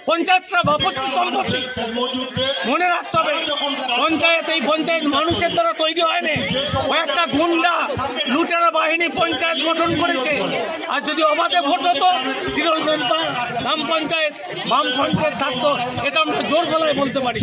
পঞ্চায়েতরা বাপত্তি সম্পত্তি। মনে রাখতে হবে, এই পঞ্চায়েত মানুষের দ্বারা তৈরি হয়নি, কয়েকটা গুন্ডা লুটেরা বাহিনী পঞ্চায়েত গঠন করেছে। আর যদি অবাধে ভোট হতো, তিরোল গ্রাম পঞ্চায়েত বাম পঞ্চায়েত থাকতো, এটা আমরা জোর গলায় বলতে পারি।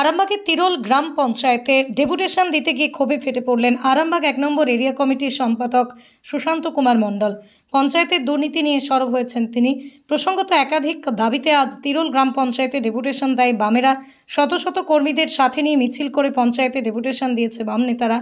আরামবাগের তিরোল গ্রাম পঞ্চায়েতে ডেপুটেশন দিতে গিয়ে ক্ষোভে ফেটে পড়লেন আরামবাগ 1 নম্বর এরিয়া কমিটির সম্পাদক সুশান্ত কুমার মণ্ডল। পঞ্চায়েতের দুর্নীতি নিয়ে সরব হয়েছেন তিনি। প্রসঙ্গত একাধিক দাবিতে আজ তিরোল গ্রাম পঞ্চায়েতে ডেপুটেশন দেয় বামেরা। শত শত কর্মীদের সাথে নিয়ে মিছিল করে পঞ্চায়েতে ডেপুটেশন দিয়েছে বাম নেতারা।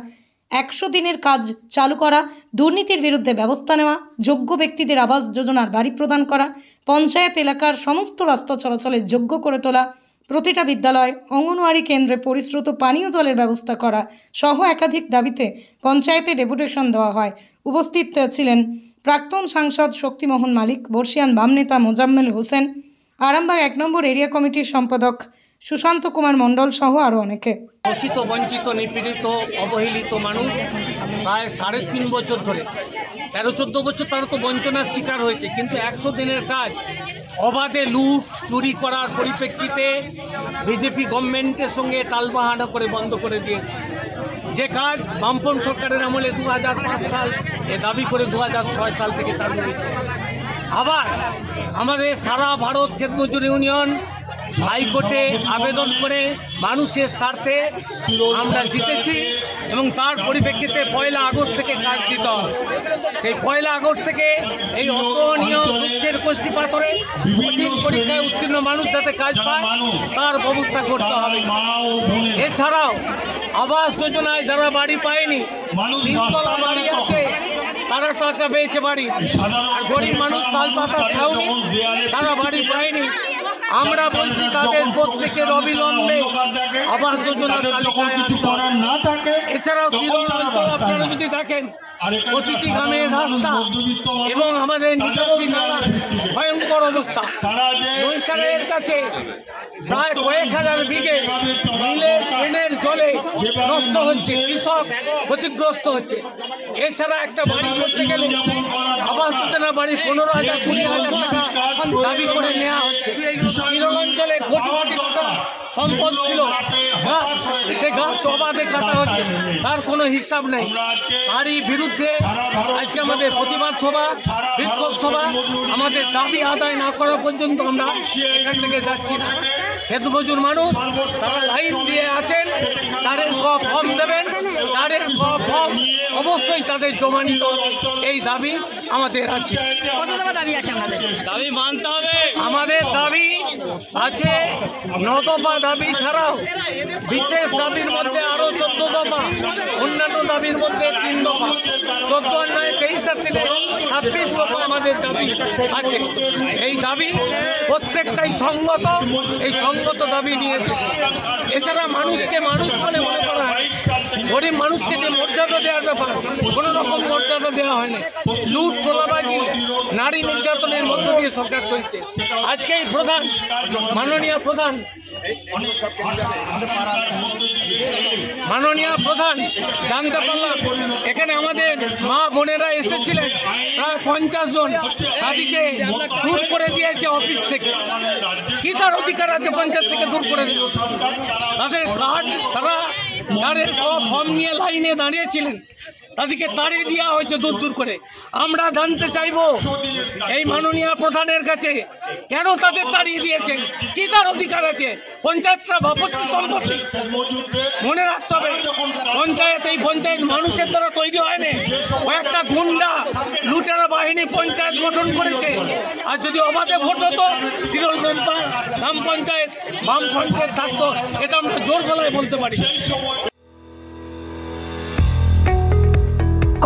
100 দিনের কাজ চালু করা, দুর্নীতির বিরুদ্ধে ব্যবস্থা নেওয়া, যোগ্য ব্যক্তিদের আবাস যোজনার বাড়ি প্রদান করা, পঞ্চায়েত এলাকার সমস্ত রাস্তা চলাচলের যোগ্য করে তোলা, প্রতিটা বিদ্যালয় অঙ্গনওয়াড়ি কেন্দ্রে পরিশ্রুত পানীয় জলের ব্যবস্থা করা সহ একাধিক দাবিতে পঞ্চায়েতে ডেপুটেশন দেওয়া হয়। উপস্থিত ছিলেন প্রাক্তন সাংসদ শক্তিমোহন মালিক, বর্ষিয়ান বাম নেতা মোজাম্মেল হোসেন, আরামবাগ 1 নম্বর এরিয়া কমিটির সম্পাদক সুশান্ত কুমার মণ্ডল সহ আরও অনেকে। শোষিত, বঞ্চিত, নিপীড়িত, অবহেলিত মানুষ প্রায় 3.5 বছর ধরে, 13-14 বছর তারা তো বঞ্চনার শিকার হয়েছে। কিন্তু 100 দিনের কাজ অবাধে লুট চুরি করার পরিপ্রেক্ষিতে বিজেপি গভর্নমেন্টের সঙ্গে টালবাহানা করে বন্ধ করে দিয়েছে। যে কাজ বামপন্থী সরকারের আমলে 2005 সাল দাবি করে 2006 সাল থেকে চালু হয়েছে। আবার আমাদের সারা ভারত ক্ষেত মজুর ইউনিয়ন হাইকোর্টে আবেদন করে মানুষের স্বার্থে আমরা জিতেছি এবং তার পরিপ্রেক্ষিতে 1 আগস্ট থেকে কাজ দিতে হবে। সেই 1 আগস্ট থেকে এই অসহনীয় দুঃখের কষ্টি পাথরে কঠিন পরীক্ষায় উত্তীর্ণ মানুষ যাতে কাজ পায় তার ব্যবস্থা করতে হবে। এছাড়াও আবাস যোজনায় যারা বাড়ি পায়নি, 3তলা বাড়ি আছে, তারা টাকা পেয়েছে বাড়ি, আর গরিব মানুষ তাল পাতা ছাউনি, তারা বাড়ি পায়নি। আমরা বলছি তাদের প্রত্যেকের অবিলম্বে আবাস যোজনার তালিকায় আনতে হবে। এছাড়াও তিরোল অঞ্চল আপনারা যদি দেখেন, প্রতিটি গ্রামের রাস্তা এবং আমাদের নিকাশি নালার ভয়ঙ্কর অবস্থা। নৈশালের কাছে প্রায় কয়েক হাজার বিঘে মিলের ট্রেনের জলে নষ্ট হচ্ছে, কৃষক ক্ষতিগ্রস্ত হচ্ছে। এছাড়া একটা বাড়ি করতে গেলে আবাস যোজনা বাড়ি 15,000 20,000 টাকা দাবি করে নেওয়া হচ্ছে। তিরোল অঞ্চলে কোটি কোটি টাকা সম্পদ ছিল, সে গাছ অবাধে কাটা হচ্ছে, তার কোনো হিসাব নেই। তারই বিরুদ্ধে আজকে আমাদের প্রতিবাদ সভা, বিক্ষোভ সভা। আমাদের দাবি আদায় না করা পর্যন্ত আমরা এখান থেকে যাচ্ছি না। ক্ষেত মজুর মানুষ তারা লাইন দিয়ে আছেন, তাদের ফর্ম দেবেন, তাদের ফর্ম অবশ্যই তাদের জমা নিতে হবে। এই দাবি আমাদের আছে। দাবি মানতে হবে। আমাদের দাবি আছে 9 দফা দাবি ছাড়াও বিশেষ দাবির মধ্যে আরো 14 দফা, অন্যান্য দাবির মধ্যে 3 দফা, 14-23 থেকে 26 দফা আমাদের দাবি আছে। এই দাবি প্রত্যেকটাই সঙ্গত, এই সঙ্গত দাবি নিয়েছে। এছাড়া মানুষকে মানুষ বলে মনে করা হয়, গরিব মানুষকে যে মর্যাদা দেওয়ার ব্যাপার, কোনো রকম মর্যাদা দেওয়া হয়নি। লুট, তোলাবাজি, নারী নির্যাতনের মধ্য দিয়ে সরকার চলছে। আজকে এই প্রধান, মাননীয় প্রধান জানতে পারলাম এখানে আমাদের মা বোনেরা এসেছিলেন প্রায় 50 জন, তাদেরকে দূর করে দিয়েছে অফিস থেকে। কি তার অধিকার আছে পঞ্চায়েত থেকে দূর করে দিল? তাদের কার্ড, তারা যাদের ফর্ম নিয়ে লাইনে দাঁড়িয়েছিলেন তাদেরকে তাড়িয়ে দেওয়া হয়েছে দূর দূর করে। আমরা জানতে চাইব এই মাননীয় প্রধানের কাছে, কেন তাদের তাড়িয়ে দিয়েছেন? কি তার অধিকার আছে? পঞ্চায়েতরা বাপত্তি সম্পত্তি। মনে রাখতে হবে, এই পঞ্চায়েত মানুষের দ্বারা তৈরি হয়নি, কয়েকটা গুন্ডা লুটেরা বাহিনী পঞ্চায়েত গঠন করেছে। আর যদি অবাধে ভোট হতো, তিরোল গ্রাম পঞ্চায়েত বাম পঞ্চায়েত থাকতো, এটা আমরা জোর গলায় বলতে পারি।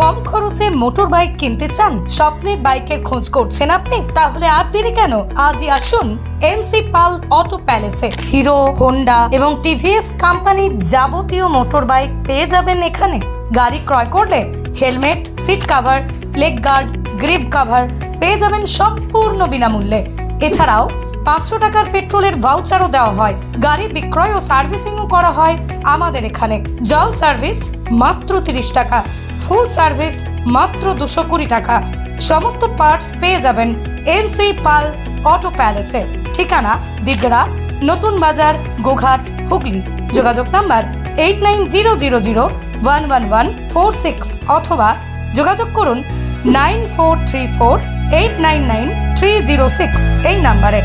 কম খরচে মোটর বাইক কিনতে চান? স্বপ্নের বাইকের খোঁজ করছেন আপনি? তাহলে আর দেরি কেন, আজই আসুন এনসি পাল অটো প্যালেসে। হিরো, হোন্ডা এবং টিভিএস কোম্পানির যাবতীয় মোটর বাইক পেয়ে যাবেন এখানে। গাড়ি ক্রয় করলে helmet, seat cover, leg guard, grip cover পেয়ে যাবেন সম্পূর্ণ বিনামূল্যে। এছাড়াও 500 টাকার পেট্রোলের ভাউচারও দেওয়া হয়। গাড়ি বিক্রয় ও সার্ভিসিংও করা হয় আমাদের এখানে। জল সার্ভিস মাত্র 30 টাকা, ফুল সার্ভিস মাত্র 220 টাকা। সমস্ত পার্টস পেয়ে যাবেন এনসি পাল অটো প্যালেসে। ঠিকানা দিগড়া, নতুন বাজার, গোঘাট, হুগলি। যোগাযোগ নাম্বার 8900011146 অথবা যোগাযোগ করুন 9434899306 এই নাম্বারে।